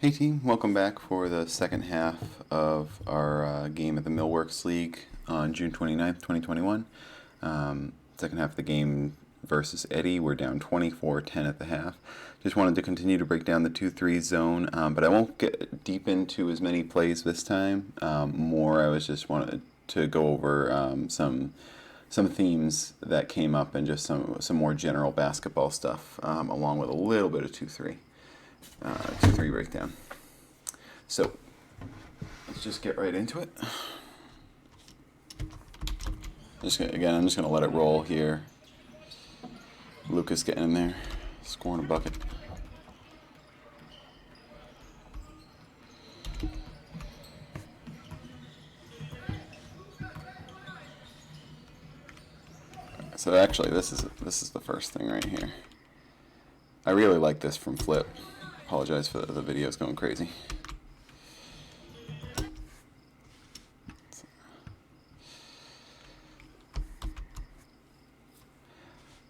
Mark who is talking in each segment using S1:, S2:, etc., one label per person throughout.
S1: Hey team, welcome back for the second half of our game at the Millworks League on June 29th, 2021. Second half of the game versus Eddy. We're down 24-10 at the half. Just wanted to continue to break down the 2-3 zone, but I won't get deep into as many plays this time. I was just wanted to go over some themes that came up and just some more general basketball stuff, along with a little bit of 2-3. 2-3 breakdown. So let's just get right into it. I'm just gonna let it roll here. Lucas getting in there, scoring a bucket. So actually, this is the first thing right here. I really like this from Flip. Apologize for the video's going crazy.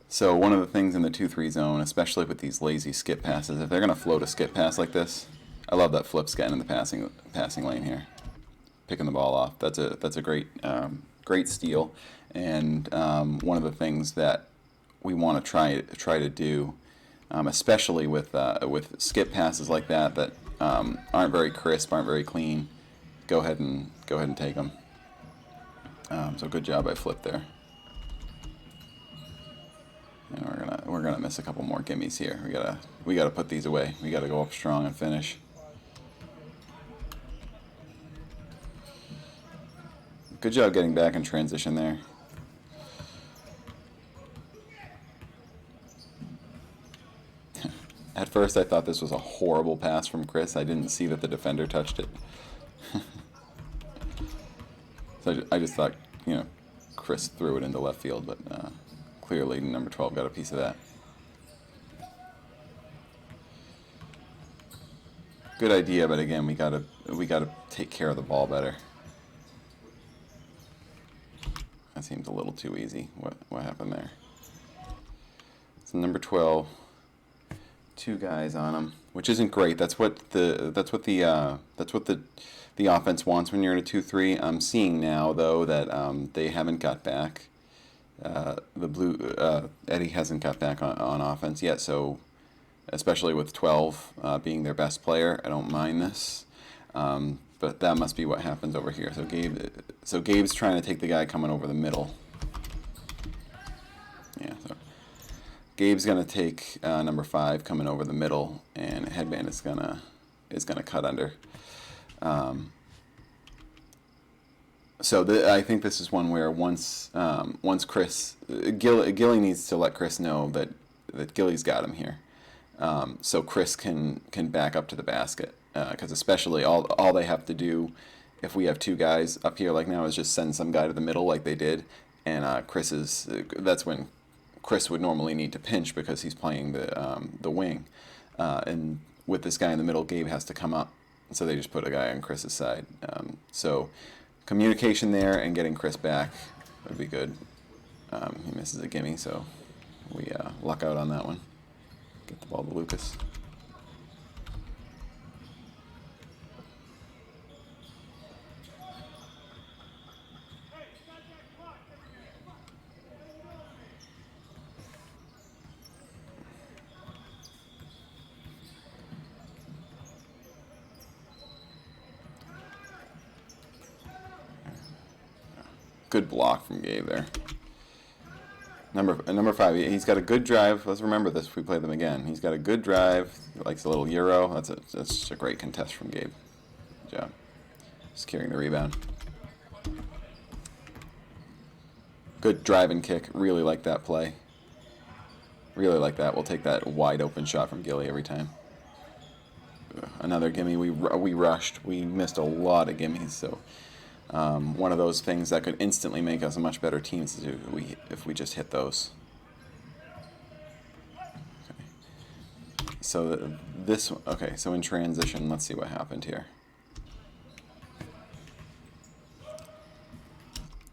S1: So one of the things in the 2-3 zone, especially with these lazy skip passes, if they're going to float a skip pass like this, I love that Flip's getting in the passing lane here, picking the ball off. That's a great great steal, and one of the things that we want to try to do. Especially with skip passes like that aren't very crisp, aren't very clean. Go ahead and take them. So good job by Flip there. And we're gonna miss a couple more gimmies here. We gotta put these away. We gotta go up strong and finish. Good job getting back in transition there. At first I thought this was a horrible pass from Chris. I didn't see that the defender touched it. So I just thought, Chris threw it into left field, but clearly number 12 got a piece of that. Good idea, but again, we gotta take care of the ball better. That seems a little too easy. What happened there? So number 12. Two guys on him, which isn't great. That's what the offense wants when you're in a 2-3. I'm seeing now though that they haven't got back. Eddy hasn't got back on offense yet. So especially with 12 being their best player, I don't mind this. But that must be what happens over here. So Gabe's trying to take the guy coming over the middle. Yeah. So Gabe's gonna take number 5 coming over the middle, and Headband is gonna cut under. I think this is one where once Chris Gilly needs to let Chris know that Gilly's got him here, so Chris can back up to the basket, because especially all they have to do if we have two guys up here like now is just send some guy to the middle like they did, and that's when Chris would normally need to pinch because he's playing the wing, and with this guy in the middle, Gabe has to come up, so they just put a guy on Chris's side. So communication there and getting Chris back would be good. He misses a gimme, so we luck out on that one. Get the ball to Lucas. Good block from Gabe there. Number 5, he's got a good drive. Let's remember this if we play them again. He's got a good drive. He likes a little Euro. That's a great contest from Gabe. Good job. Securing the rebound. Good drive and kick. Really like that play. Really like that. We'll take that wide open shot from Gilly every time. Another gimme. We rushed. We missed a lot of gimmies, so one of those things that could instantly make us a much better team if we just hit those. Okay. So so in transition, let's see what happened here.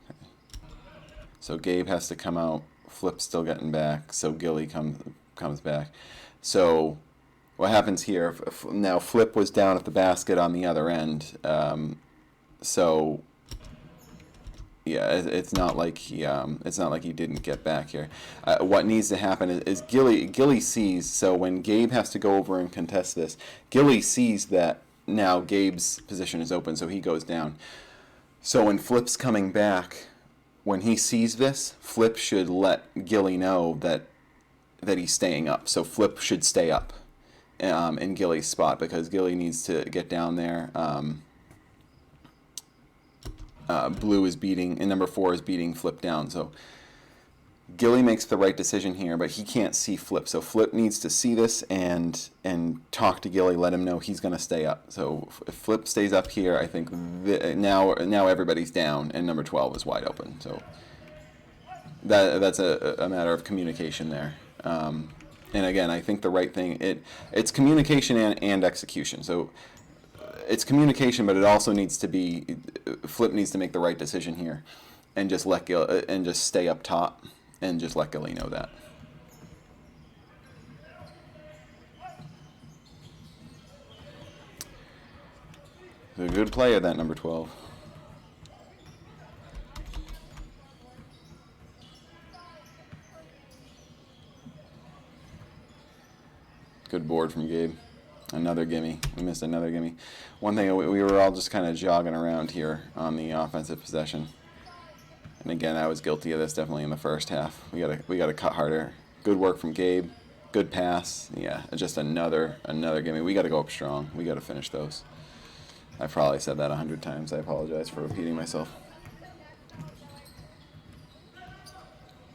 S1: Okay. So Gabe has to come out. Flip's still getting back. So Gilly comes back. So what happens here? Now Flip was down at the basket on the other end, so yeah, it's not like he didn't get back here. What needs to happen is Gilly sees. So when Gabe has to go over and contest this, Gilly sees that now Gabe's position is open, so he goes down. So when Flip's coming back, when he sees this, Flip should let Gilly know that he's staying up. So Flip should stay up in Gilly's spot because Gilly needs to get down there. Blue is beating, and number 4 is beating Flip down. So Gilly makes the right decision here, but he can't see Flip. So Flip needs to see this and talk to Gilly, let him know he's going to stay up. So if Flip stays up here, I think now everybody's down, and number 12 is wide open. So that's a matter of communication there. And again, I think the right thing, it's communication and execution. So it's communication, but it also needs to be, Flip needs to make the right decision here, and just just stay up top, and just let Gilly know that. A good player, that number 12. Good board from Gabe. Another gimme. We missed another gimme. One thing, we were all just kind of jogging around here on the offensive possession. And again, I was guilty of this definitely in the first half. We gotta cut harder. Good work from Gabe. Good pass. Yeah, just another gimme. We gotta go up strong. We gotta finish those. I probably said that 100 times. I apologize for repeating myself.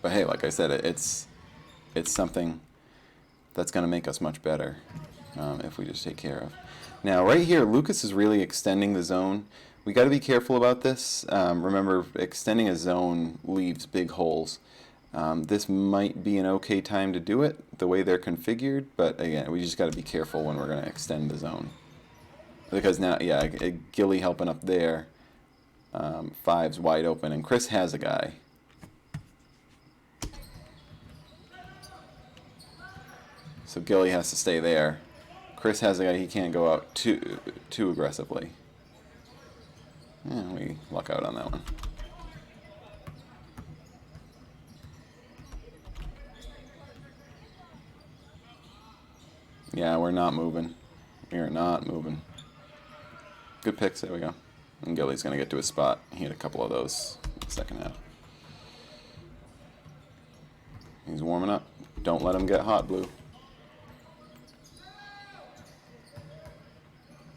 S1: But hey, like I said, it's something that's gonna make us much better. If we just take care of. Now, right here, Lucas is really extending the zone. We got to be careful about this. Remember, extending a zone leaves big holes. This might be an okay time to do it, the way they're configured, but again, we just got to be careful when we're going to extend the zone. Because now, yeah, Gilly helping up there. 5's wide open, and Chris has a guy. So Gilly has to stay there. Chris has a guy, he can't go out too aggressively. Yeah, we luck out on that one. Yeah, we're not moving. We are not moving. Good picks, there we go. And Gilly's going to get to his spot. He had a couple of those in the second half. He's warming up. Don't let him get hot, Blue.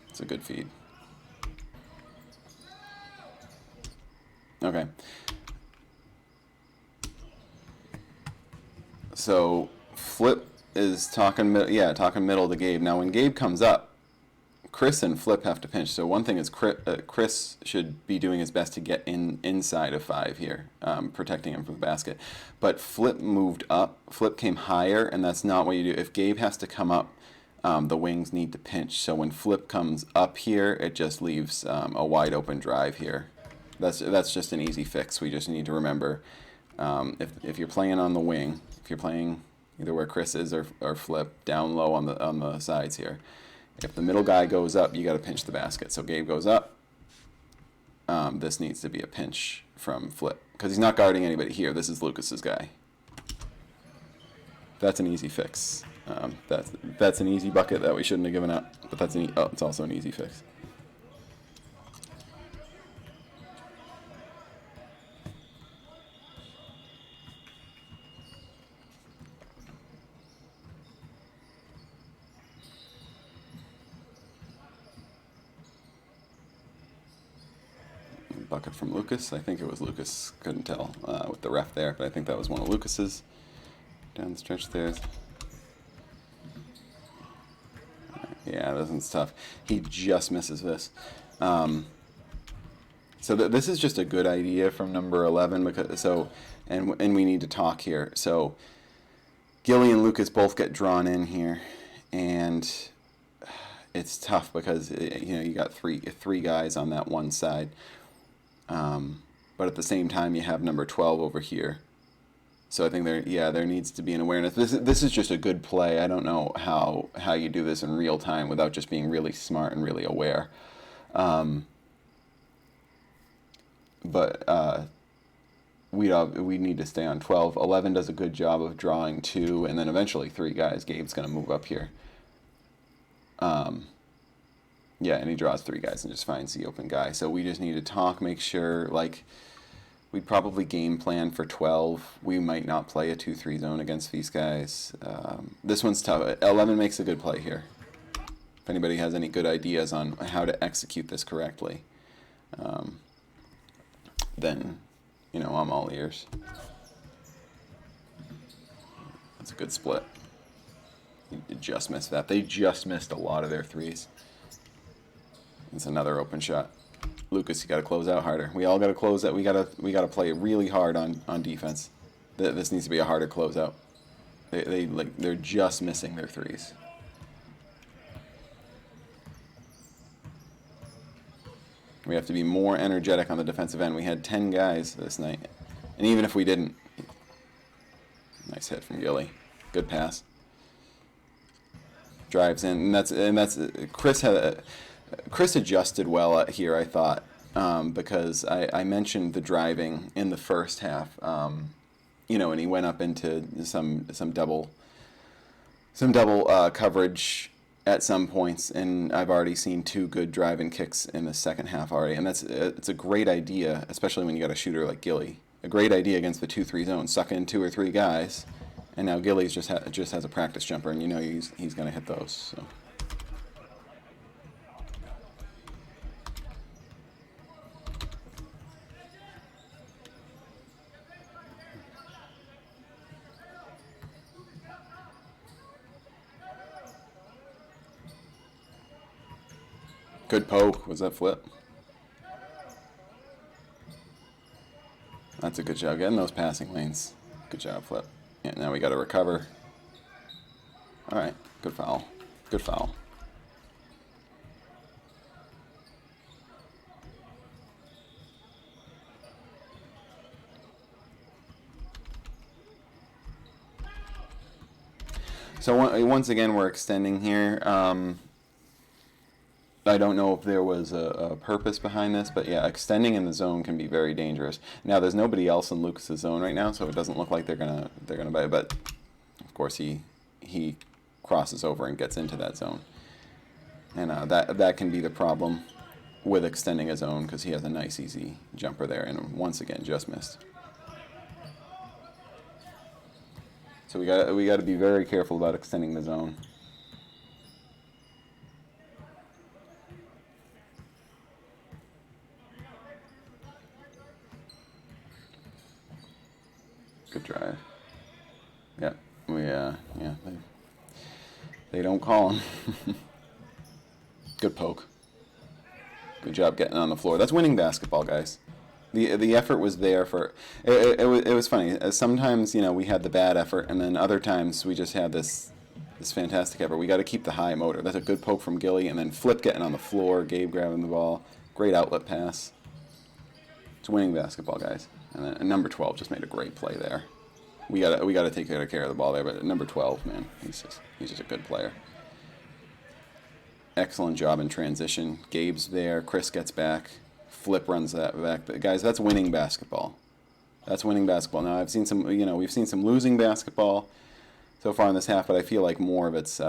S1: It's a good feed. Okay. So Flip is talking middle to Gabe. Now when Gabe comes up, Chris and Flip have to pinch. So one thing is Chris should be doing his best to get inside of 5 here, protecting him from the basket. But Flip moved up. Flip came higher, and that's not what you do. If Gabe has to come up, the wings need to pinch. So when Flip comes up here, it just leaves a wide open drive here. That's just an easy fix. We just need to remember if you're playing on the wing, if you're playing either where Chris is or Flip, down low on the sides here. If the middle guy goes up, you got to pinch the basket. So Gabe goes up. This needs to be a pinch from Flip because he's not guarding anybody here. This is Lucas's guy. That's an easy fix. That's an easy bucket that we shouldn't have given up, but it's also an easy fix. Bucket from Lucas. I think it was Lucas. Couldn't tell with the ref there, but I think that was one of Lucas's. Down the stretch there. Yeah, this one's tough. He just misses this. So this is just a good idea from number 11 and we need to talk here. So Gilly and Lucas both get drawn in here, and it's tough because you got three guys on that one side. But at the same time, you have number 12 over here. So I think there needs to be an awareness. This is just a good play. I don't know how you do this in real time without just being really smart and really aware. But we need to stay on 12. 11 does a good job of drawing 2, and then eventually 3 guys. Gabe's going to move up here. Yeah, and he draws 3 guys and just finds the open guy. So we just need to talk, make sure, like, we'd probably game plan for 12. We might not play a 2-3 zone against these guys. This one's tough. 11 makes a good play here. If anybody has any good ideas on how to execute this correctly, then, I'm all ears. That's a good split. You just missed that. They just missed a lot of their 3s. It's another open shot. Lucas, you got to close out harder. We all got to close out. We got to play really hard on defense. This needs to be a harder closeout. They're just missing their 3s. We have to be more energetic on the defensive end. We had 10 guys this night, and even if we didn't, nice hit from Gilly. Good pass. Drives in, and that's Chris adjusted well here, I thought, because I mentioned the driving in the first half, and he went up into some double coverage at some points, and I've already seen 2 good driving kicks in the second half already, and it's a great idea, especially when you got a shooter like Gilly. A great idea against the 2-3 zone, suck in 2 or 3 guys, and now Gilly's just has a practice jumper, and he's going to hit those. So. Good poke. Was that flip? That's a good job getting those passing lanes. Good job, flip. Yeah, now we got to recover. All right. Good foul. Good foul. So once again, we're extending here. I don't know if there was a purpose behind this, but yeah, extending in the zone can be very dangerous. Now, there's nobody else in Lucas's zone right now, so it doesn't look like they're gonna buy it. But of course, he crosses over and gets into that zone, and that can be the problem with extending a zone because he has a nice easy jumper there, and once again just missed. So we got to be very careful about extending the zone. Good drive. Yeah, they don't call him. Good poke. Good job getting on the floor. That's winning basketball, guys. The effort was there for it was funny. Sometimes we had the bad effort, and then other times we just had this fantastic effort. We got to keep the high motor. That's a good poke from Gilly, and then Flip getting on the floor. Gabe grabbing the ball. Great outlet pass. It's winning basketball, guys. And number 12 just made a great play there. We gotta take care of the ball there, but number 12, man, he's just a good player. Excellent job in transition. Gabe's there. Chris gets back. Flip runs that back. But guys, that's winning basketball. That's winning basketball. Now we've seen some losing basketball so far in this half, but I feel like more of it's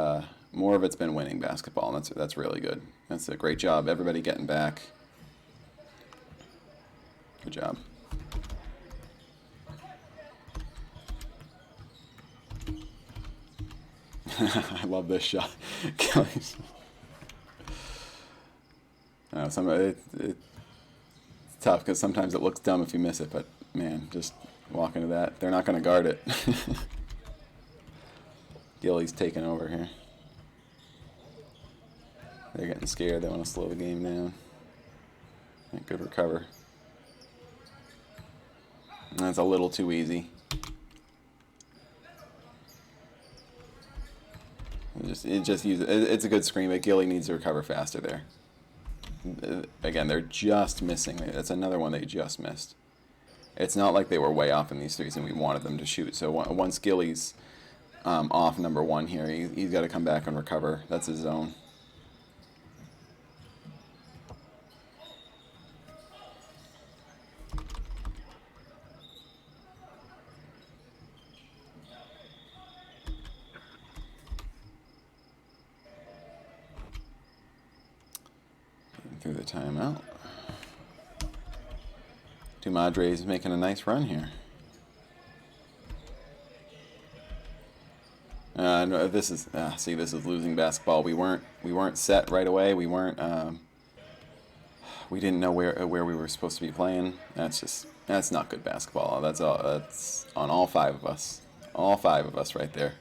S1: been winning basketball, and that's really good. That's a great job. Everybody getting back. Good job. I love this shot. It's tough because sometimes it looks dumb if you miss it, but man, just walk into that. They're not going to guard it. Gilly's taking over here. They're getting scared. They want to slow the game down. Good recover. That's a little too easy. It's a good screen, but Gilly needs to recover faster there. Again, they're just missing. That's another one they just missed. It's not like they were way off in these threes and we wanted them to shoot. So once Gilly's off number 1 here, he's got to come back and recover. That's his zone. Through the timeout. Madre is making a nice run here. No, this is see, this is losing basketball. We weren't set right away. We didn't know where we were supposed to be playing. That's not good basketball. That's on all 5 of us. All 5 of us right there.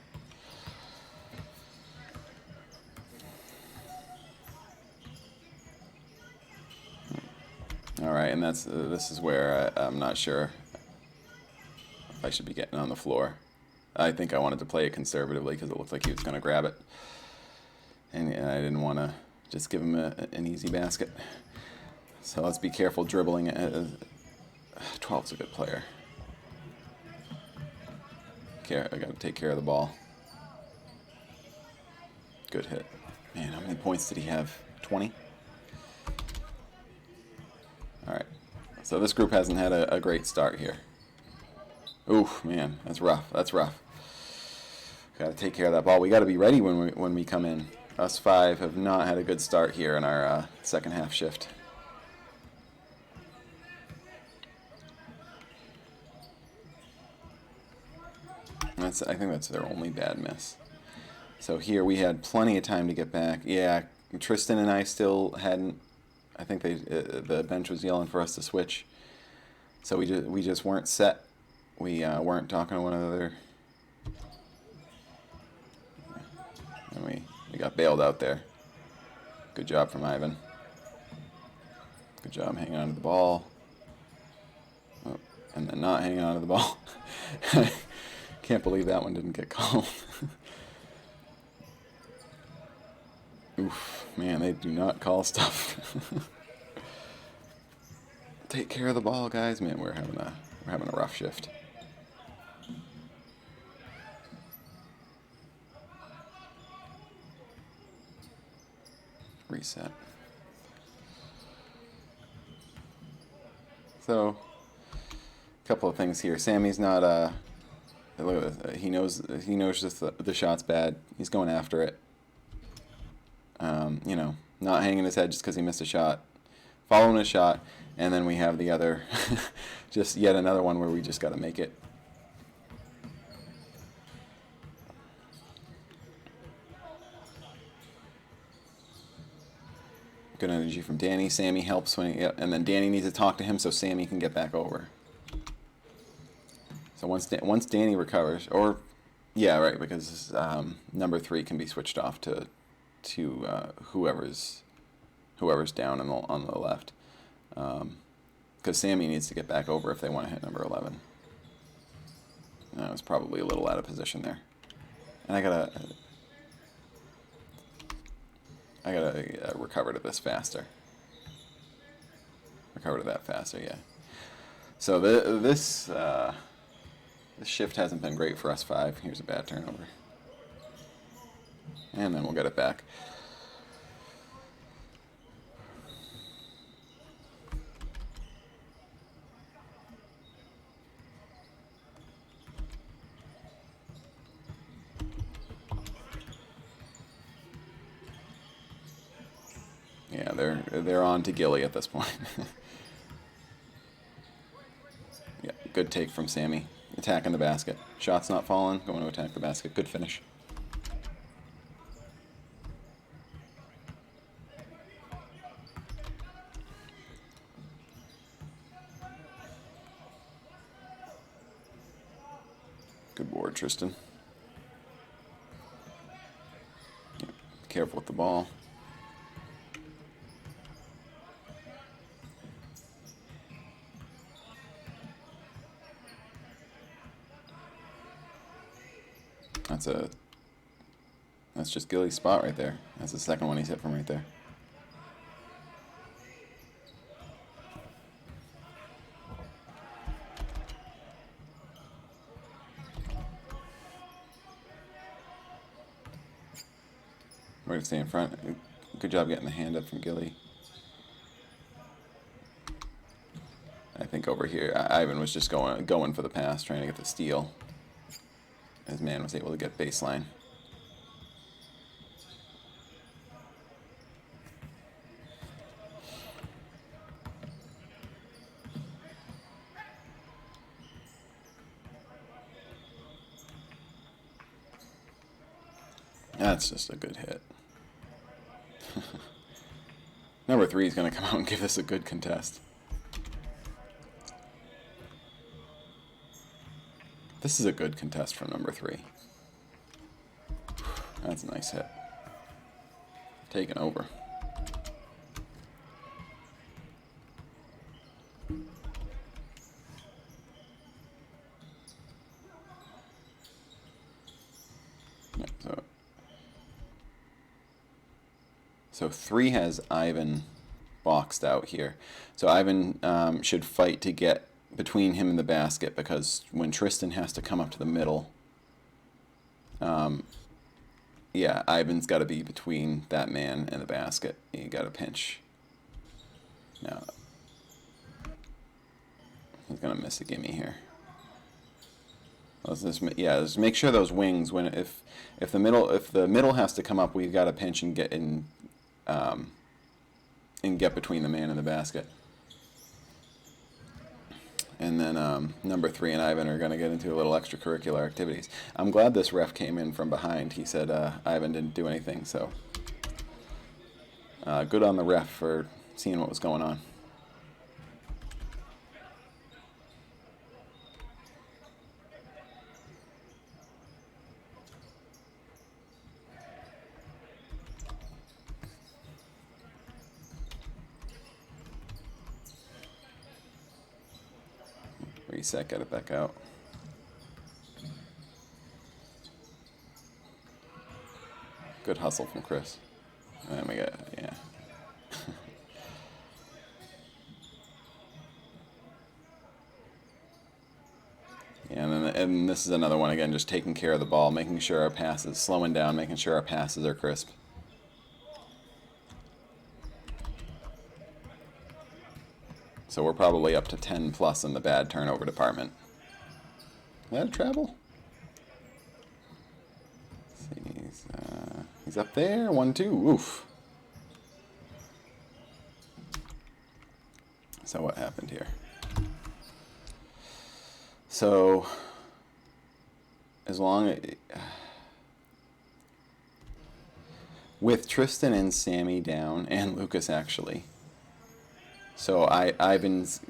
S1: All right, and this is where I'm not sure if I should be getting on the floor. I think I wanted to play it conservatively because it looked like he was going to grab it, and I didn't want to just give him an easy basket. So let's be careful dribbling it. 12's a good player. I got to take care of the ball. Good hit. Man, how many points did he have? 20? Alright, so this group hasn't had a great start here. Oof, man, that's rough. That's rough. Got to take care of that ball. We got to be ready when we come in. Us 5 have not had a good start here in our second half shift. I think that's their only bad miss. So here we had plenty of time to get back. Yeah, Tristan and I still hadn't. I think the bench was yelling for us to switch, so we just weren't set. We weren't talking to one another, and we got bailed out there. Good job from Ivan. Good job hanging on to the ball, oh, and then not hanging on to the ball. Can't believe that one didn't get called. Oof, man, they do not call stuff. Take care of the ball, guys. Man, we're having a rough shift. Reset. So, a couple of things here. Sammy's not look at this. He knows just the shot's bad. He's going after it. You know, not hanging his head just because he missed a shot, following a shot, and then we have the other, just yet another one where we just got to make it. Good energy from Danny. Sammy helps and then Danny needs to talk to him so Sammy can get back over. So once Danny recovers, or yeah, right, because number 3 can be switched off to whoever's down on the left, because Sammy needs to get back over if they want to hit number 11. I was probably a little out of position there, and I gotta recover to this faster. Recover to that faster, yeah. So this shift hasn't been great for us 5. Here's a bad turnover. And then we'll get it back. Yeah, they're on to Gilly at this point. Yeah, good take from Sammy. Attacking the basket. Shot's not falling. Going to attack the basket. Good finish. Good board, Tristan. Yeah, careful with the ball. That's just Gilly's spot right there. That's the second one he's hit from right there. We're gonna stay in front. Good job getting the hand up from Gilly. I think over here, Ivan was just going for the pass, trying to get the steal. His man was able to get baseline. That's just a good hit. Number 3 is going to come out and give us a good contest. This is a good contest from number 3. That's a nice hit. Taken over. Yeah, so 3 has Ivan boxed out here. So Ivan should fight to get between him and the basket, because when Tristan has to come up to the middle, yeah, Ivan's got to be between that man and the basket. You got to pinch. Now, he's gonna miss a gimme here. Let's just make sure those wings, if the middle has to come up, we've got to pinch and get in, and get between the man and the basket. And then number 3 and Ivan are going to get into a little extracurricular activities. I'm glad this ref came in from behind. He said Ivan didn't do anything, so good on the ref for seeing what was going on. Reset, get it back out. Good hustle from Chris. And then we got, yeah. Yeah, and this is another one again, just taking care of the ball, making sure our passes, slowing down, making sure our passes are crisp. So we're probably up to 10 plus in the bad turnover department. Is that a travel? Let's see, he's up there. 1-2. Oof. So what happened here? So as long as with Tristan and Sammy down, and Lucas actually. So Ivan's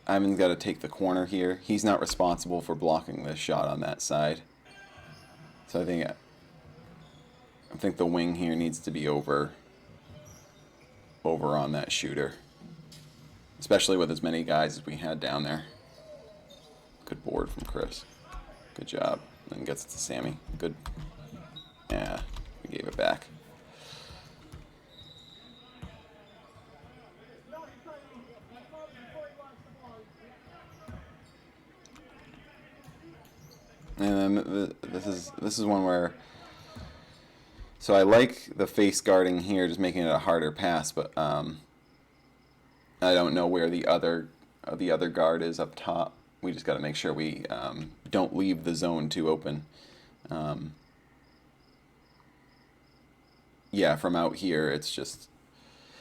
S1: got to take the corner here. He's not responsible for blocking this shot on that side. So I think the wing here needs to be over on that shooter, especially with as many guys as we had down there. Good board from Chris. Good job. Then gets it to Sammy. Good. Yeah, we gave it back. And then this is one where, so I like the face guarding here, just making it a harder pass, but I don't know where the other guard is up top. We just got to make sure we don't leave the zone too open. Yeah, from out here, it's just,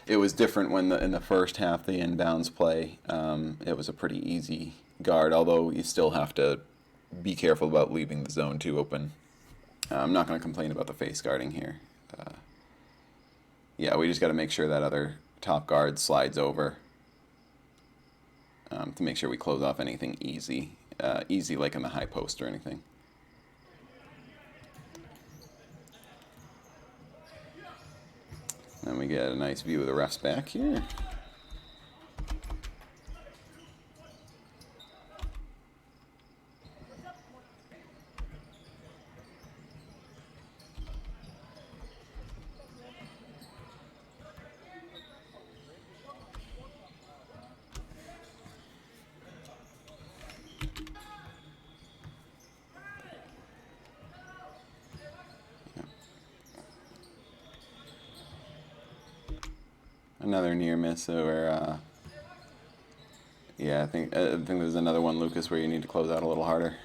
S1: it was different when in the first half, the inbounds play, it was a pretty easy guard, although you still have to be careful about leaving the zone too open. I'm not going to complain about the face guarding here. Yeah, we just got to make sure that other top guard slides over to make sure we close off anything easy like in the high post or anything. Then we get a nice view of the ref's back here. Another near miss, or yeah, I think there's another one, Lucas, where you need to close out a little harder.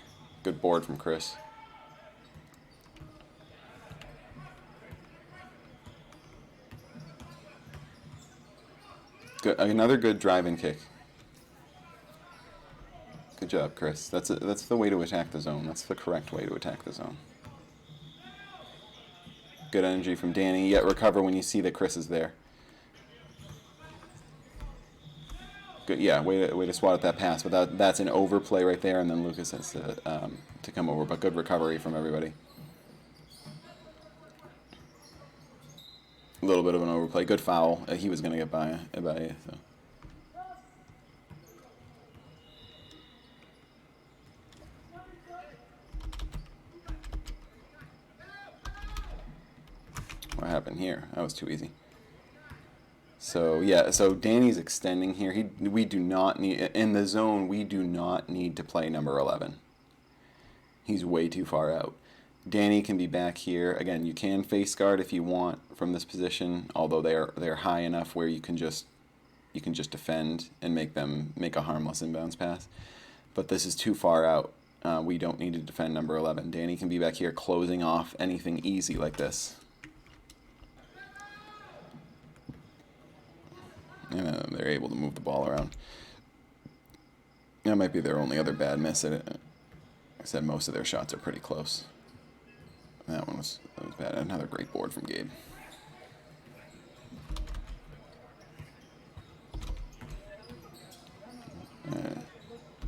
S1: Good board from Chris. Good, another good driving kick. Good job, Chris. That's the way to attack the zone. That's the correct way to attack the zone. Good energy from Danny, yet recover when you see that Chris is there. Good, yeah, way to swat at that pass, but that's an overplay right there, and then Lucas has to come over, but good recovery from everybody. A little bit of an overplay. Good foul. He was going to get by you, so. What happened here? That was too easy. So yeah, so Danny's extending here. We do not need, in the zone, we do not need to play number 11. He's way too far out. Danny can be back here. Again, you can face guard if you want from this position, although they're high enough where you can just defend and make a harmless inbounds pass. But this is too far out. We don't need to defend number 11. Danny can be back here closing off anything easy like this. And they're able to move the ball around. That might be their only other bad miss at it. Like I said, most of their shots are pretty close. That was bad. Another great board from Gabe.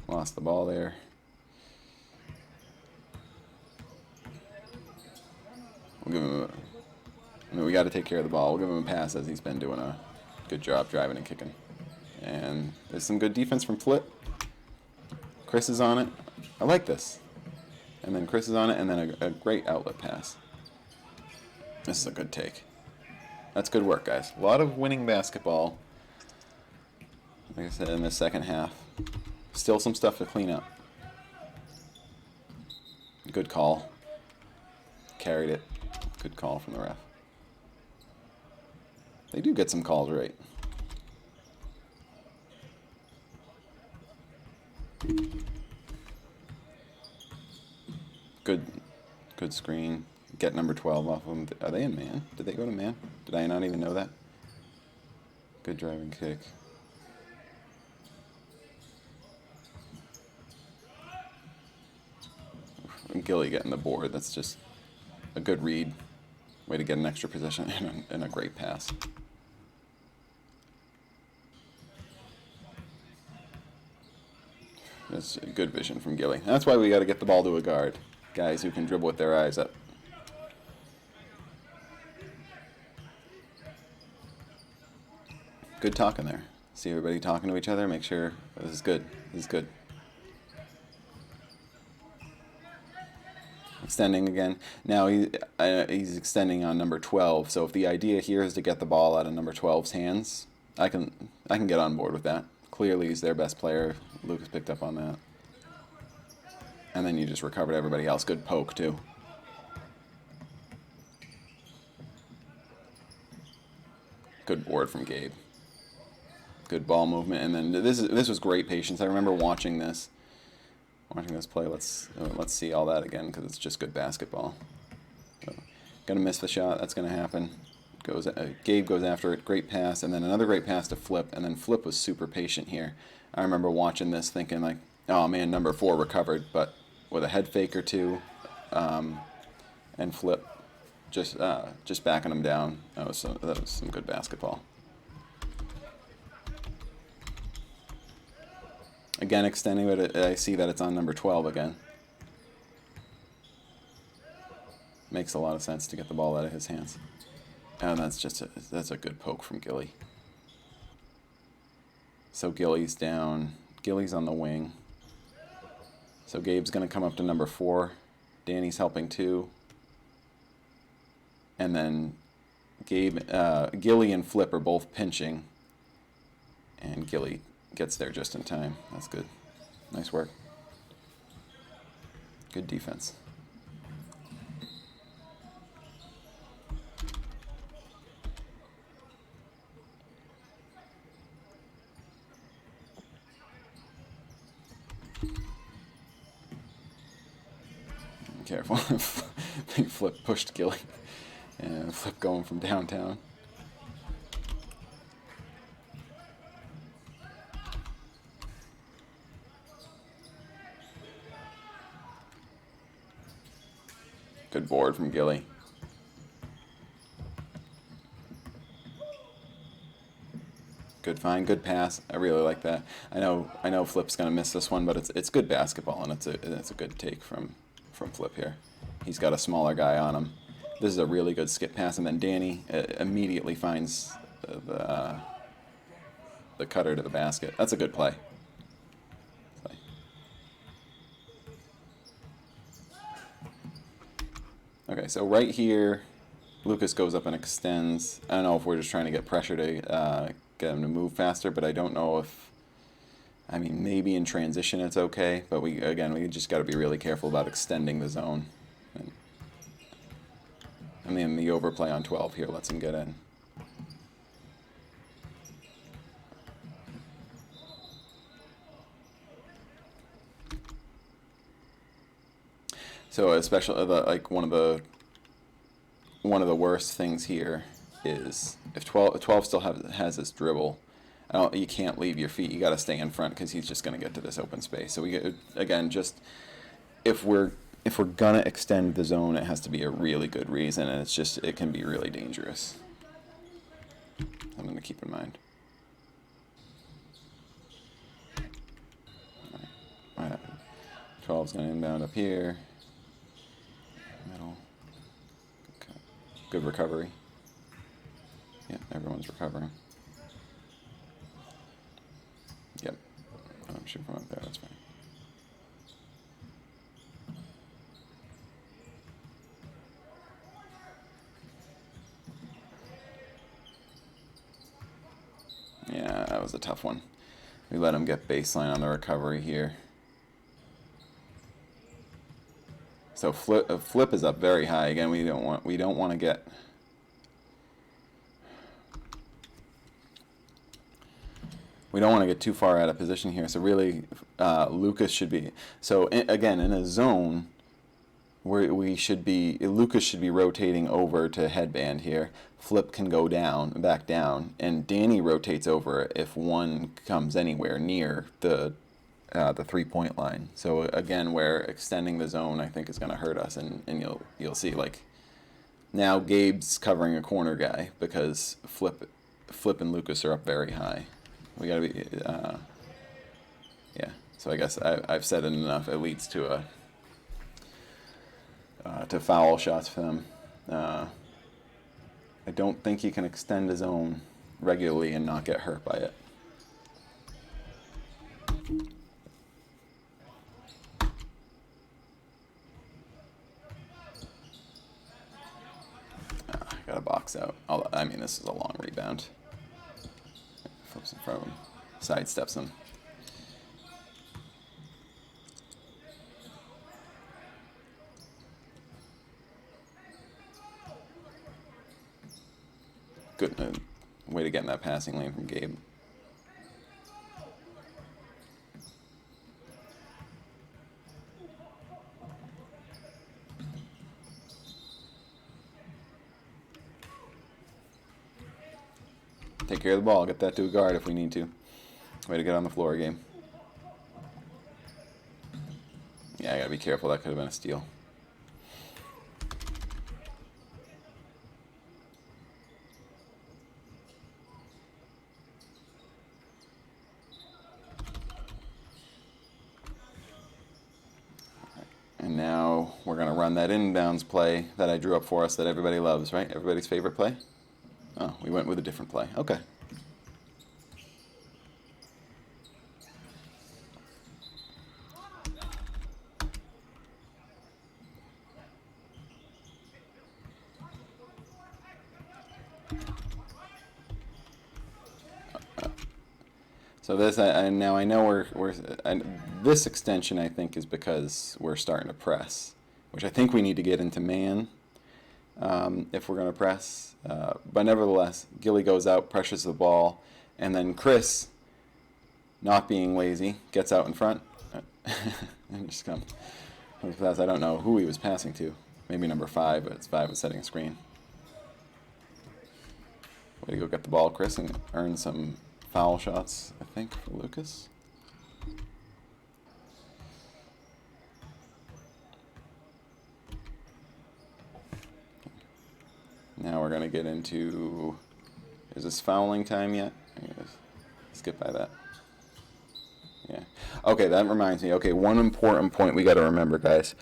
S1: Lost the ball there. We'll give him we got to take care of the ball. We'll give him a pass as he's been doing a good job driving and kicking. And there's some good defense from Flip. Chris is on it. I like this. And then Chris is on it, and then a great outlet pass. This is a good take. That's good work, guys. A lot of winning basketball, like I said, in the second half. Still some stuff to clean up. Good call. Carried it. Good call from the ref. They do get some calls right. Good screen. Get number 12 off of them. Are they in man? Did they go to man? Did I not even know that? Good driving kick. And Gilly getting the board. That's just a good read. Way to get an extra possession and a great pass. That's good vision from Gilly. That's why we got to get the ball to a guard. Guys who can dribble with their eyes up. Good talking there. See everybody talking to each other. Make sure this is good. This is good. Extending again. Now he's extending on number 12. So if the idea here is to get the ball out of number 12's hands, I can get on board with that. Clearly he's their best player. Lucas picked up on that. And then you just recovered everybody else. Good poke too. Good board from Gabe. Good ball movement, and then this was great patience. I remember watching this play. Let's see all that again because it's just good basketball. So, gonna miss the shot. That's gonna happen. Gabe goes after it. Great pass, and then another great pass to Flip, and then Flip was super patient here. I remember watching this thinking like, oh man, number 4 recovered, but with a head fake or two, and Flip just backing him down. That was some good basketball. Again, extending, but I see that it's on number 12 again. Makes a lot of sense to get the ball out of his hands. And that's a good poke from Gilly. So Gilly's down. Gilly's on the wing. So Gabe's going to come up to number 4. Danny's helping too. And then Gilly and Flip are both pinching. And Gilly gets there just in time. That's good. Nice work. Good defense. careful. Big Flip pushed Gilly. And Flip going from downtown. Good board from Gilly. Good find, good pass. I really like that. I know Flip's gonna miss this one, but it's good basketball, and it's a good take from Flip here. He's got a smaller guy on him. This is a really good skip pass, and then Danny immediately finds the cutter to the basket. That's a good play. Okay, so right here, Lucas goes up and extends. I don't know if we're just trying to get pressure to get him to move faster, but I don't know if, I mean, maybe in transition it's okay, but we just got to be really careful about extending the zone. And then the overplay on 12 here lets him get in. So especially like one of the worst things here is if 12 still has this dribble, you can't leave your feet. You got to stay in front because he's just going to get to this open space. So we get, again, just if we're gonna extend the zone, it has to be a really good reason, and it can be really dangerous. Something to keep in mind. All right. 12's gonna inbound up here. Middle. Okay. Good recovery. Yep, everyone's recovering. Yep. I'm shooting from up there, that's fine. Yeah, that was a tough one. We let him get baseline on the recovery here. So flip is up very high. Again, we don't want to get too far out of position here. So really, Lucas should be. So again, in a zone, Lucas should be rotating over to headband here. Flip can go back down, and Danny rotates over if one comes anywhere near the 3-point line. So again, where extending the zone, I think, is going to hurt us, and you'll see, like, now Gabe's covering a corner guy because Flip and Lucas are up very high. We got to be yeah. So I guess I've said it enough. It leads to foul shots for them. I don't think he can extend his zone regularly and not get hurt by it. Got a box out. I mean, this is a long rebound. Flips in front of him. Sidesteps him. Good way to get in that passing lane from Gabe. Take care of the ball. Get that to a guard if we need to. Way to get on the floor, game. Yeah, I gotta be careful. That could have been a steal. And now we're going to run that inbounds play that I drew up for us that everybody loves, right? Everybody's favorite play? Oh, we went with a different play. Okay. So this, now I know this extension, I think, is because we're starting to press, which I think we need to get into man if we're going to press. But nevertheless, Gilly goes out, pressures the ball, and then Chris, not being lazy, gets out in front. And just Pass, I don't know who he was passing to. Maybe number 5, but it's 5 was setting a screen. Way to go get the ball, Chris, and earn some foul shots, I think, for Lucas. Now we're going to get into, is this fouling time yet? Skip by that. Yeah. Okay, that reminds me. Okay, one important point we got to remember, guys.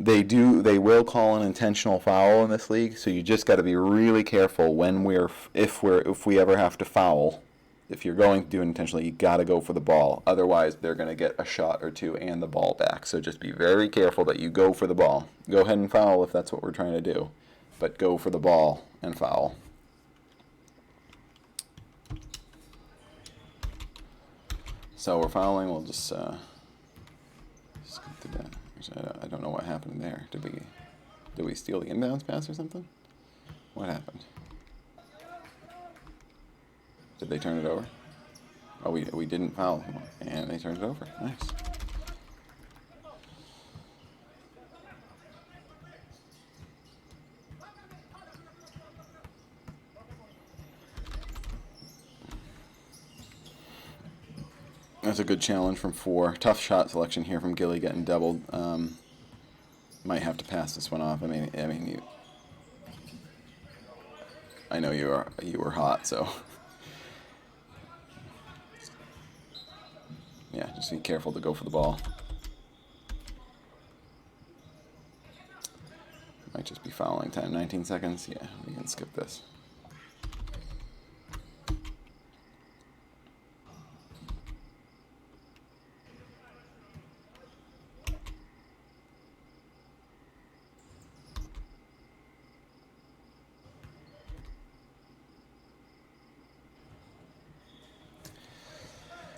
S1: They will call an intentional foul in this league, so you just got to be really careful when if we ever have to foul. If you're going to do it intentionally, you got to go for the ball. Otherwise, they're going to get a shot or two and the ball back. So just be very careful that you go for the ball. Go ahead and foul if that's what we're trying to do, but go for the ball and foul. So we're fouling. We'll just skip through that. I don't know what happened there. Did we steal the inbounds pass or something? What happened? Did they turn it over? Oh, we didn't foul, and they turned it over. Nice. That's a good challenge from 4. Tough shot selection here from Gilly, getting doubled. Might have to pass this one off. I mean, I know you were hot, so yeah, just be careful to go for the ball. Might just be fouling time. 19 seconds. Yeah, we can skip this.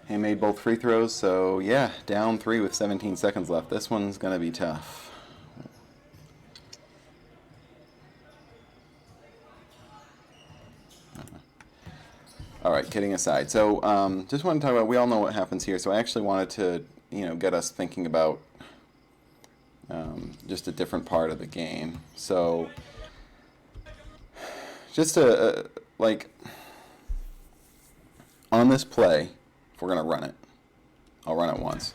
S1: He made both free throws, so yeah, down 3 with 17 seconds left. This one's going to be tough. All right, kidding aside. So just want to talk about, we all know what happens here, so I actually wanted to, get us thinking about just a different part of the game. So just on this play, if we're going to run it, I'll run it once.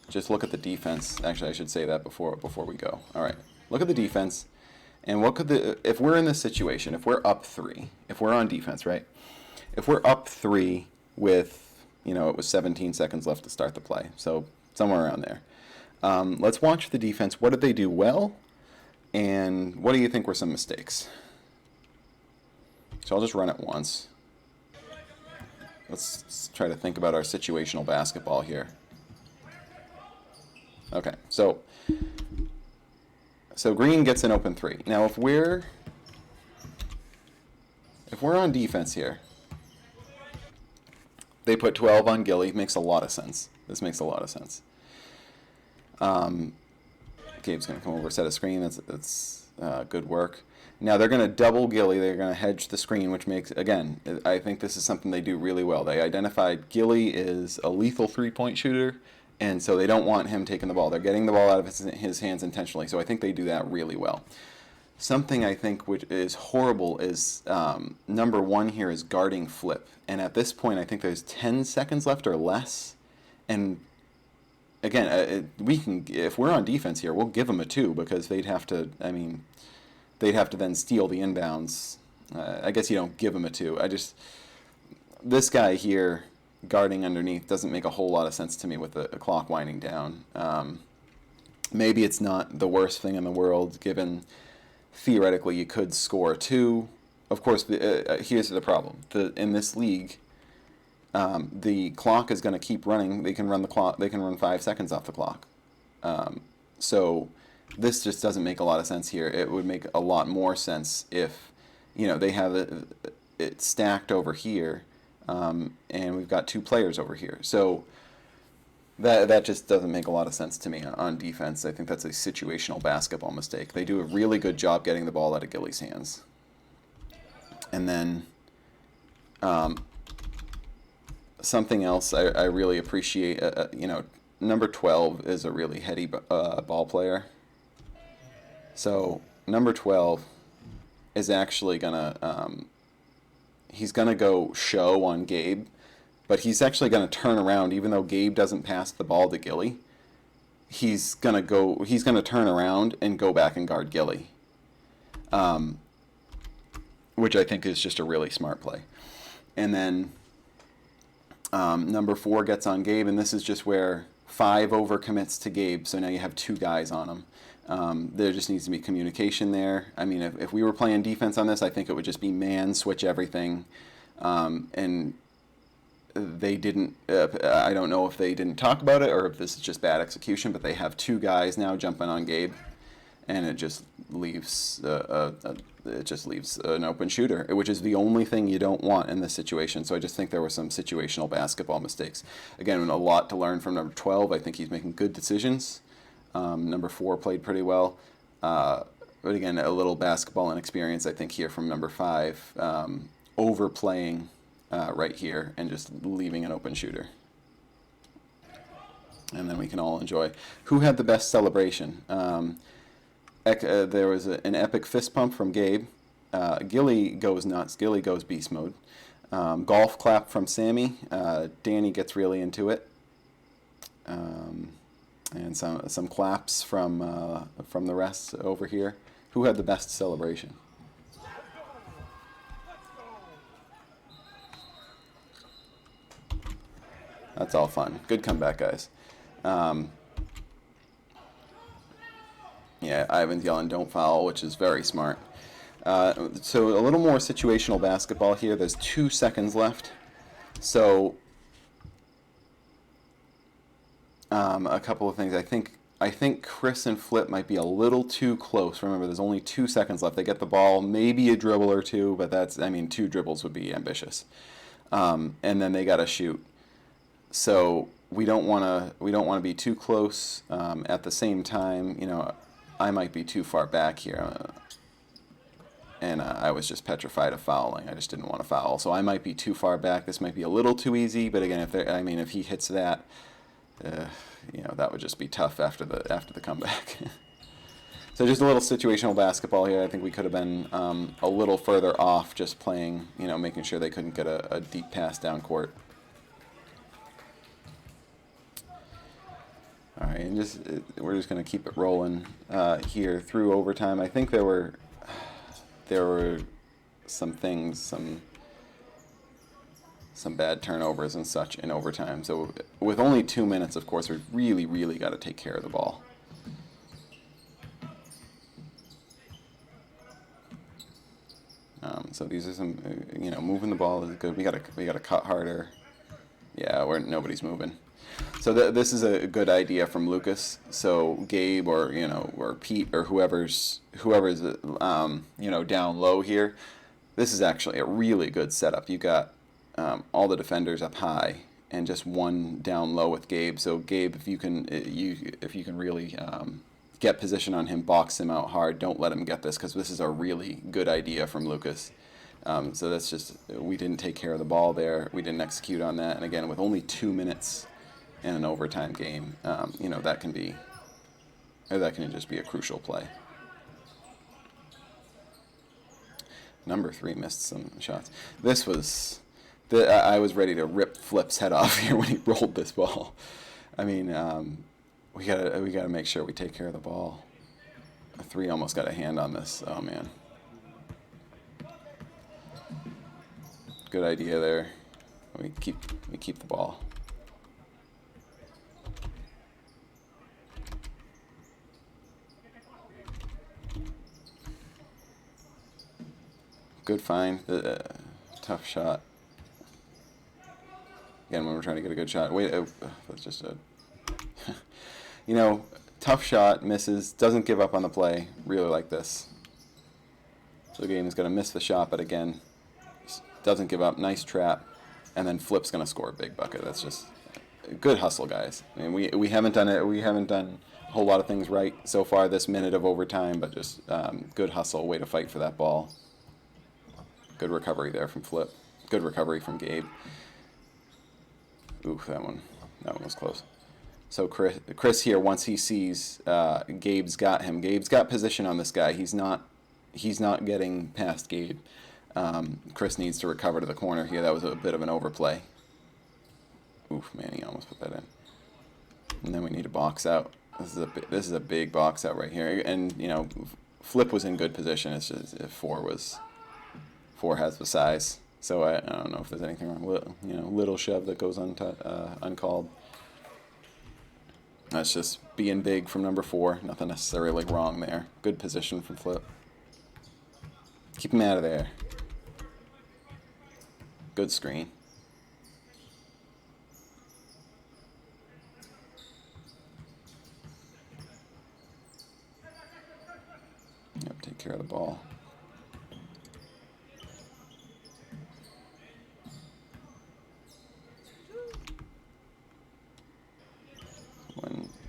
S1: Just look at the defense. Actually, I should say that before we go. All right, look at the defense, and if we're in this situation, if we're up 3, if we're on defense, right? If we're up 3 with, it was 17 seconds left to start the play, so somewhere around there. Let's watch the defense. What did they do well, and what do you think were some mistakes? So I'll just run it once. Let's try to think about our situational basketball here. Okay, so Green gets an open 3. Now if we're on defense here, they put 12 on Gilly. Makes a lot of sense. This makes a lot of sense. Gabe's going to come over, set a screen. That's good work. Now they're going to double Gilly. They're going to hedge the screen, which makes, again, I think this is something they do really well. They identified Gilly is a lethal three-point shooter, and so they don't want him taking the ball. They're getting the ball out of his hands intentionally, so I think they do that really well. Something I think which is horrible is number 1 here is guarding flip. And at this point, I think there's 10 seconds left or less. And again, if we're on defense here, we'll give them a 2 because they'd have to then steal the inbounds. I guess you don't give them a 2. This guy here guarding underneath doesn't make a whole lot of sense to me with the clock winding down. Maybe it's not the worst thing in the world given theoretically you could score 2. Of course, here's the problem. In this league, the clock is going to keep running. They can run the clock. They can run 5 seconds off the clock. So this just doesn't make a lot of sense here. It would make a lot more sense if, they have it stacked over here, and we've got 2 players over here. So that just doesn't make a lot of sense to me on defense. I think that's a situational basketball mistake. They do a really good job getting the ball out of Gilly's hands. And then something else I really appreciate, number 12 is a really heady ball player. So number 12 is actually gonna he's gonna go show on Gabe, but he's actually gonna turn around even though Gabe doesn't pass the ball to Gilly. He's gonna turn around and go back and guard Gilly, which I think is just a really smart play. And then number 4 gets on Gabe, and this is just where 5 overcommits to Gabe, so now you have 2 guys on him. There just needs to be communication there. I mean, if we were playing defense on this, I think it would just be man, switch everything. And they didn't, I don't know if they didn't talk about it or if this is just bad execution, but they have 2 guys now jumping on Gabe, and it just leaves an open shooter, which is the only thing you don't want in this situation. So I just think there were some situational basketball mistakes. Again, a lot to learn from number 12. I think he's making good decisions. Number 4 played pretty well. But again, a little basketball inexperience, I think, here from number 5. Overplaying right here and just leaving an open shooter. And then we can all enjoy. Who had the best celebration? There was an epic fist pump from Gabe. Gilly goes nuts. Gilly goes beast mode. Golf clap from Sammy. Danny gets really into it. And some claps from the rest over here. Who had the best celebration? That's all fun. Good comeback, guys. Yeah, Ivan's yelling "don't foul," which is very smart. So a little more situational basketball here. There's 2 seconds left. So a couple of things. I think Chris and Flip might be a little too close. Remember, there's only 2 seconds left. They get the ball, maybe a dribble or 2, but 2 dribbles would be ambitious. And then they got to shoot. So we don't want to be too close. At the same time, I might be too far back here, and I was just petrified of fouling. I just didn't want to foul, so I might be too far back. This might be a little too easy, but again, if he hits that, that would just be tough after the comeback. So just a little situational basketball here. I think we could have been a little further off, just playing, making sure they couldn't get a deep pass down court. All right, and we're just going to keep it rolling here through overtime. I think there were some things, some bad turnovers and such in overtime. So with only 2 minutes, of course, we've really, really got to take care of the ball. So these are some, moving the ball is good. We got to cut harder. Yeah, nobody's moving. So this is a good idea from Lucas. So Gabe or Pete or whoever's down low here. This is actually a really good setup. You got all the defenders up high and just one down low with Gabe. So Gabe, if you can really get position on him, box him out hard. Don't let him get this, because this is a really good idea from Lucas. So that's just, we didn't take care of the ball there. We didn't execute on that. And again, with only 2 minutes in an overtime game, that can just be a crucial play. Number 3 missed some shots. I was ready to rip Flip's head off here when he rolled this ball. I mean, we gotta make sure we take care of the ball. A 3 almost got a hand on this. Oh man. Good idea there. We keep the ball. Good find. Tough shot. Again, when we're trying to get a good shot. Wait, that's just a... tough shot, misses, doesn't give up on the play. Really like this. So again, he's going to miss the shot, but again, doesn't give up. Nice trap. And then Flip's going to score a big bucket. That's just good hustle, guys. I mean, we haven't done it. We haven't done a whole lot of things right so far this minute of overtime, but just good hustle, way to fight for that ball. Good recovery there from Flip. Good recovery from Gabe. Oof, that one was close. So Chris here, once he sees Gabe's got him, Gabe's got position on this guy. He's not getting past Gabe. Chris needs to recover to the corner here. That was a bit of an overplay. Oof, man, he almost put that in. And then we need to box out. This is a big box out right here. And you know, Flip was in good position. It's just if four has the size. So I don't know if there's anything wrong. You know, little shove that goes uncalled. That's just being big from number 4. Nothing necessarily wrong there. Good position from Flip. Keep him out of there. Good screen. Yep, take care of the ball.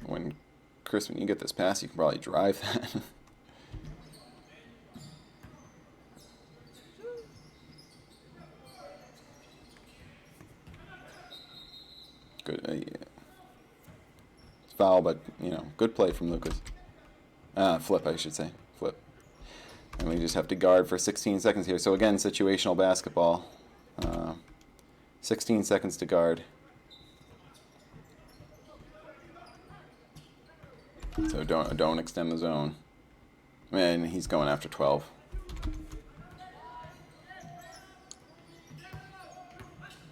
S1: When Chris, when you get this pass, you can probably drive that. Good, yeah. It's foul, but you know, good play from Lucas. Flip, I should say. Flip. And we just have to guard for 16 seconds here. So again, situational basketball. 16 seconds to guard. So don't extend the zone. And he's going after 12.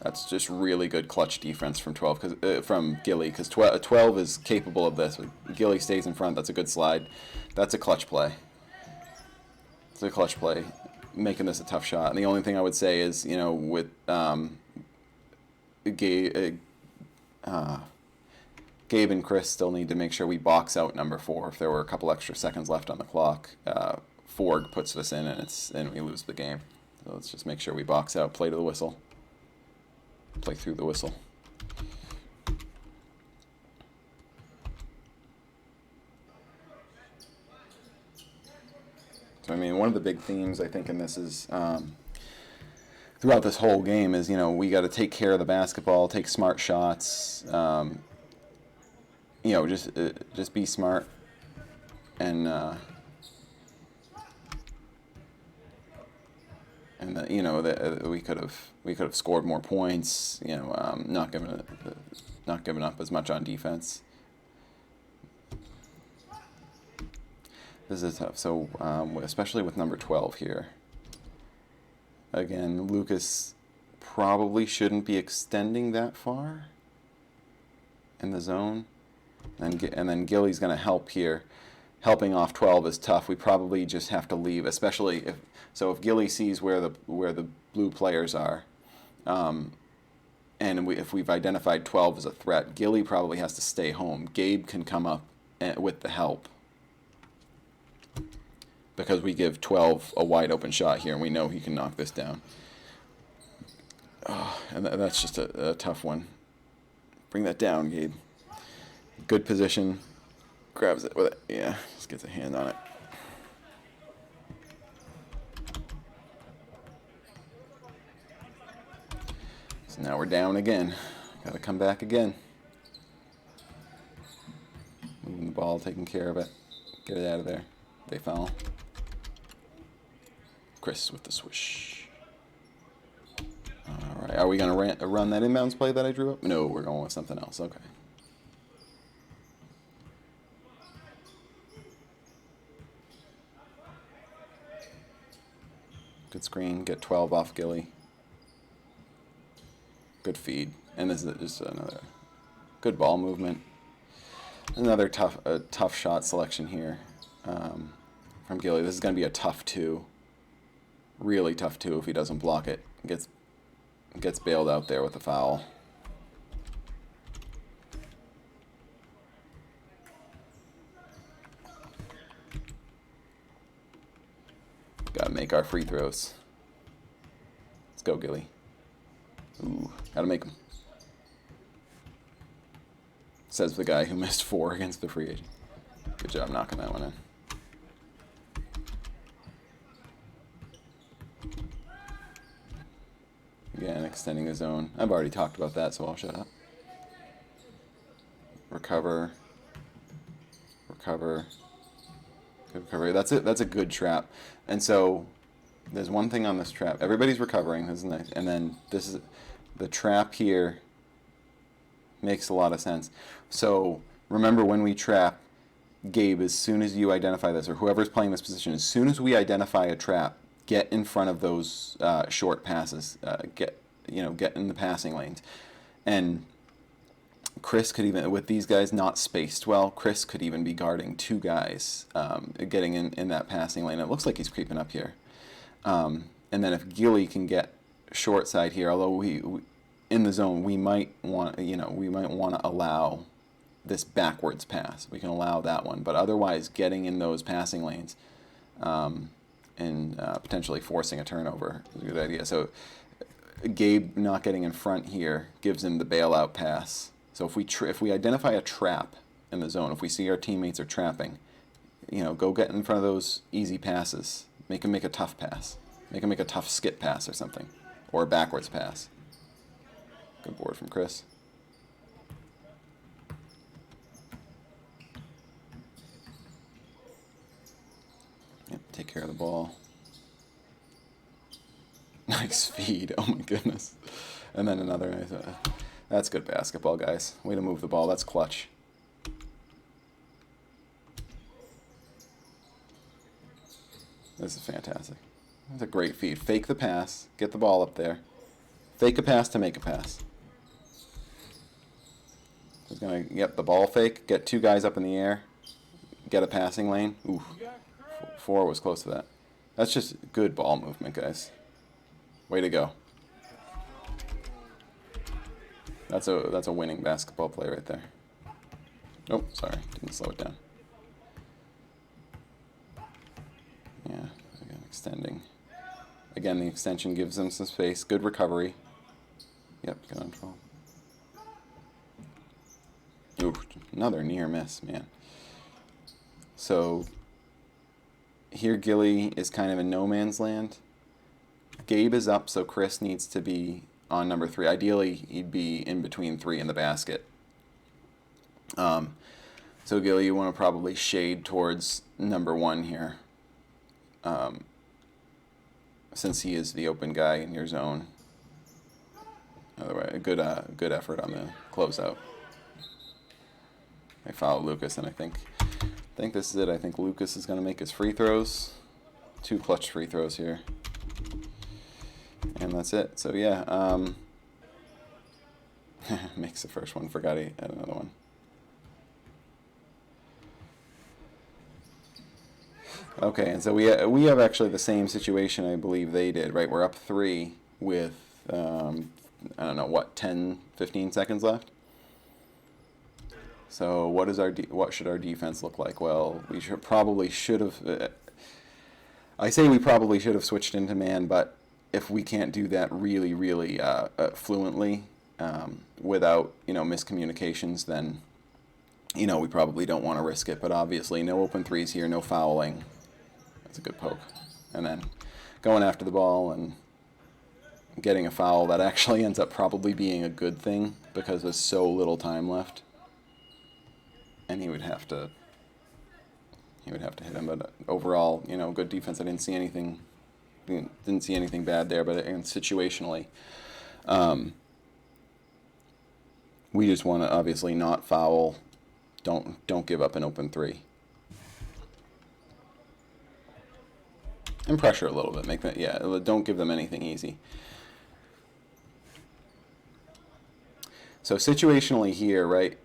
S1: That's just really good clutch defense from 12 from Gilly, because 12 is capable of this. Gilly stays in front. That's a good slide. That's a clutch play. It's a clutch play, making this a tough shot. And the only thing I would say is, you know, with Gabe and Chris still need to make sure we box out number 4. If there were a couple extra seconds left on the clock, Ford puts this in, and we lose the game. So let's just make sure we box out, play to the whistle. Play through the whistle. So I mean, one of the big themes I think in this is throughout this whole game is, you know, we got to take care of the basketball, take smart shots. You know, just be smart, and that, you know, that we could have scored more points. You know, not giving up as much on defense. This is tough. So especially with number 12 here. Again, Lucas probably shouldn't be extending that far in the zone, and then Gilly's going to help here. Helping off 12 is tough. We probably just have to leave, especially if Gilly sees where the blue players are, and if we've identified 12 as a threat, Gilly probably has to stay home. Gabe can come up with the help, because we give 12 a wide open shot here, and we know he can knock this down. Oh, and that's just a tough one. Bring that down, Gabe. Good position. Grabs it with it. Yeah, just gets a hand on it. So now we're down again. Got to come back again. Moving the ball, taking care of it. Get it out of there. They foul. Chris with the swish. All right. Are we going to run that inbounds play that I drew up? No, we're going with something else. Okay. Good screen. Get 12 off Gilly. Good feed. And this is just another good ball movement. Another tough shot selection here from Gilly. This is going to be a tough 2. Really tough 2 if he doesn't block it. Gets bailed out there with a foul. Gotta make our free throws. Let's go, Gilly. Ooh, gotta make them. Says the guy who missed 4 against the free agent. Good job knocking that one in. Again, extending the zone. I've already talked about that, so I'll shut up. recover, recover, good recovery. That's it. That's a good trap. And so there's one thing on this trap. Everybody's recovering. This is nice. And then this is the trap here. Makes a lot of sense. So remember, when we trap, Gabe, as soon as you identify this, or whoever's playing this position, as soon as we identify a trap, get in front of those short passes. Get in the passing lanes. And Chris could even, with these guys not spaced well, Chris could even be guarding two guys, getting in that passing lane. It looks like he's creeping up here. And then if Gilly can get short side here, although we in the zone, we might want to allow this backwards pass. We can allow that one, but otherwise, getting in those passing lanes and potentially forcing a turnover is a good idea. So Gabe not getting in front here gives him the bailout pass. So if we identify a trap in the zone, if we see our teammates are trapping, go get in front of those easy passes. Make him make a tough pass. Make him make a tough skip pass or something, or a backwards pass. Good board from Chris. Yep, take care of the ball. Nice feed. Oh my goodness. And then another nice. That's good basketball, guys. Way to move the ball. That's clutch. This is fantastic. That's a great feed. Fake the pass. Get the ball up there. Fake a pass to make a pass. He's going to get the ball fake, get two guys up in the air, get a passing lane. Ooh, 4 was close to that. That's just good ball movement, guys. Way to go. That's a winning basketball play right there. Oh, sorry, didn't slow it down. Yeah, again, extending. Again, the extension gives them some space. Good recovery. Yep, good on 12. Ooh, another near miss, man. So here Gilly is kind of in no man's land. Gabe is up, so Chris needs to be on number 3. Ideally, he'd be in between 3 in the basket. So Gilly, you want to probably shade towards number 1 here, since he is the open guy in your zone. Otherwise, good effort on the closeout. I foul Lucas, and I think this is it. I think Lucas is going to make his free throws. 2 clutch free throws here. And that's it. So, yeah. Makes the first one. Forgot he had another one. Okay, and so we have actually the same situation I believe they did, right? We're up 3 with, I don't know, what, 10, 15 seconds left? So what should our defense look like? Well, we probably should have. I say we probably should have switched into man, but if we can't do that really, really fluently without miscommunications, then we probably don't want to risk it. But obviously, no open threes here, no fouling. That's a good poke, and then going after the ball and getting a foul that actually ends up probably being a good thing because there's so little time left. And he would have to hit him. But overall, good defense. I didn't see anything bad there. But situationally, we just want to obviously not foul. Don't give up an open 3. And pressure a little bit. Make that don't give them anything easy. So situationally here, right?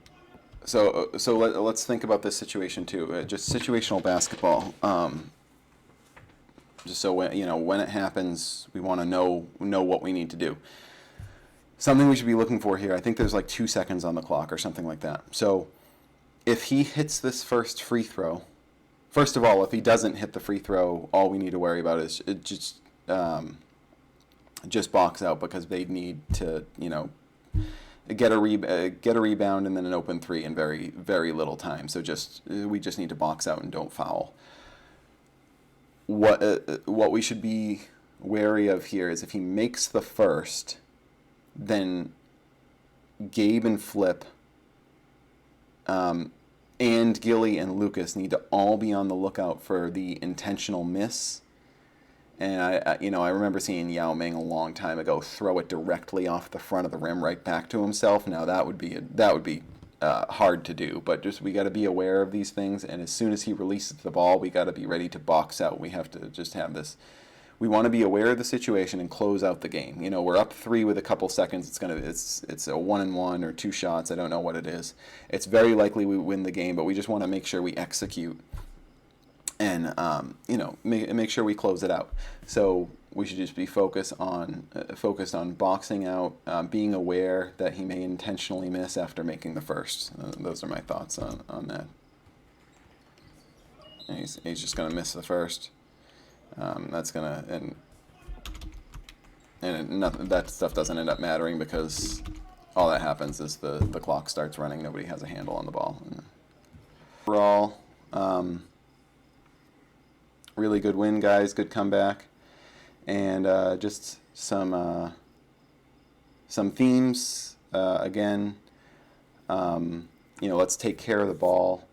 S1: So let's think about this situation too. Just situational basketball. Just so when it happens, we want to know what we need to do. Something we should be looking for here. I think there's like 2 seconds on the clock or something like that. So if he hits this first free throw, first of all, if he doesn't hit the free throw, all we need to worry about is just box out because they need to get a rebound and then an open 3 in very, very little time. So we just need to box out and don't foul. What we should be wary of here is if he makes the first, then Gabe and Flip and Gilly and Lucas need to all be on the lookout for the intentional miss. And I remember seeing Yao Ming a long time ago throw it directly off the front of the rim right back to himself. Now that would be hard to do, but just we got to be aware of these things. And as soon as he releases the ball, we got to be ready to box out. We have to just have this. We want to be aware of the situation and close out the game. We're up 3 with a couple seconds. It's a 1-and-1 or 2 shots. I don't know what it is. It's very likely we win the game, but we just want to make sure we execute and make sure we close it out. So we should just be focused on boxing out, being aware that he may intentionally miss after making the first. Those are my thoughts on that. And he's just going to miss the first. That's gonna nothing, that stuff doesn't end up mattering because all that happens is the clock starts running. Nobody has a handle on the ball. Overall, really good win, guys. Good comeback, and just some themes again. Let's take care of the ball.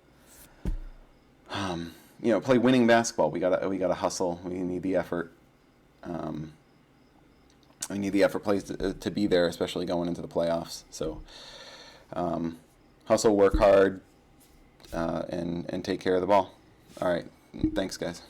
S1: Play winning basketball. We gotta hustle. We need the effort. We need the effort plays to be there, especially going into the playoffs. So, hustle, work hard, and take care of the ball. All right. Thanks, guys.